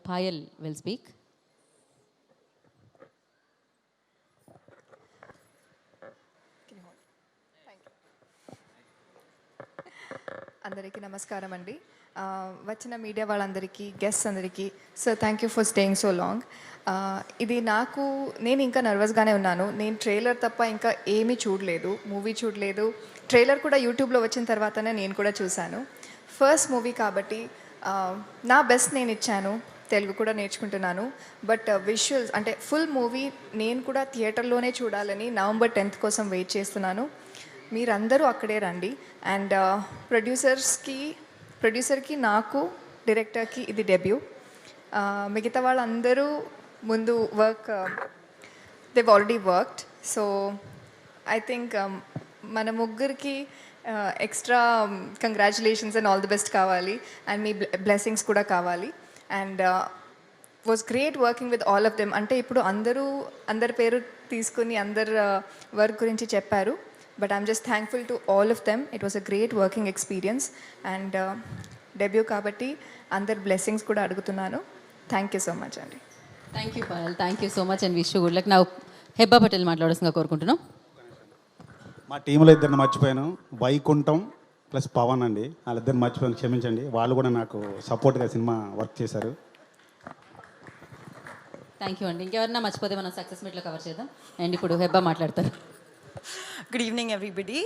Payal will speak. అందరికీ నమస్కారం అండి. వచ్చిన మీడియా వాళ్ళందరికీ, గెస్ట్స్ అందరికీ sir thank you for staying so long. ఇది నేను ఇంకా నర్వస్గానే ఉన్నాను. నేను ట్రైలర్ తప్ప ఇంకా ఏమీ చూడలేదు, మూవీ చూడలేదు. ట్రైలర్ కూడా యూట్యూబ్లో వచ్చిన తర్వాతనే నేను కూడా చూశాను. ఫస్ట్ మూవీ కాబట్టి నా బెస్ట్ నేను ఇచ్చాను. తెలుగు కూడా నేర్చుకుంటున్నాను. బట్ విజువల్స్ అంటే ఫుల్ మూవీ నేను కూడా థియేటర్లోనే చూడాలని November 10th కోసం వెయిట్ చేస్తున్నాను. మీరందరూ అక్కడే రండి. అండ్ ప్రొడ్యూసర్కి నాకు, డైరెక్టర్కి ఇది డెబ్యూ. మిగతా వాళ్ళందరూ ముందు they've already worked. So I think మన ముగ్గురికి extra congratulations and all the best కావాలి. అండ్ మీ బ్లెస్సింగ్స్ కూడా కావాలి. And was great working with all of them. అంటే ఇప్పుడు అందరి పేరు తీసుకుని వర్క్ గురించి చెప్పారు. But I'm just thankful to all of them. It was a great working experience. And debut kabatti అందరి blessings కూడా అడుగుతున్నాను. Thank you so much అండి. Thank you Payal, thank you so much and wish you good luck. Now Hebah Patel మాట్లాడాల్సిందిగా కోరుకుంటున్నాం. మా టీంలో ఇద్దరిని మర్చిపోయాను, వైకుంఠం ప్లస్ పవన్ అండి. వాళ్ళిద్దరిని మర్చిపోయాను, క్షమించండి. వాళ్ళు కూడా నాకు సపోర్ట్గా సినిమా వర్క్ చేశారు. థ్యాంక్ యూ అండి. ఇంకెవరన్నా మర్చిపోతే మనం సక్సెస్ మీట్లో కవర్ చేద్దాం. అండ్ ఇప్పుడు హెబ్బా మాట్లాడతారు. Good evening, everybody.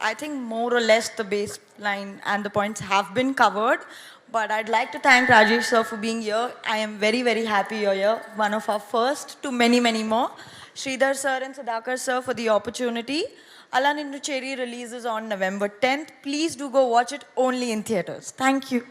I think more or less the baseline and the points have been covered, but I'd like to thank Rajesh sir for being here. I am very, very happy you're here. One of our first to many, many more. Sridhar sir and Sudhakar sir for the opportunity. Alla Ninnu Cherry releases on November 10th. Please do go watch it only in theatres. Thank you.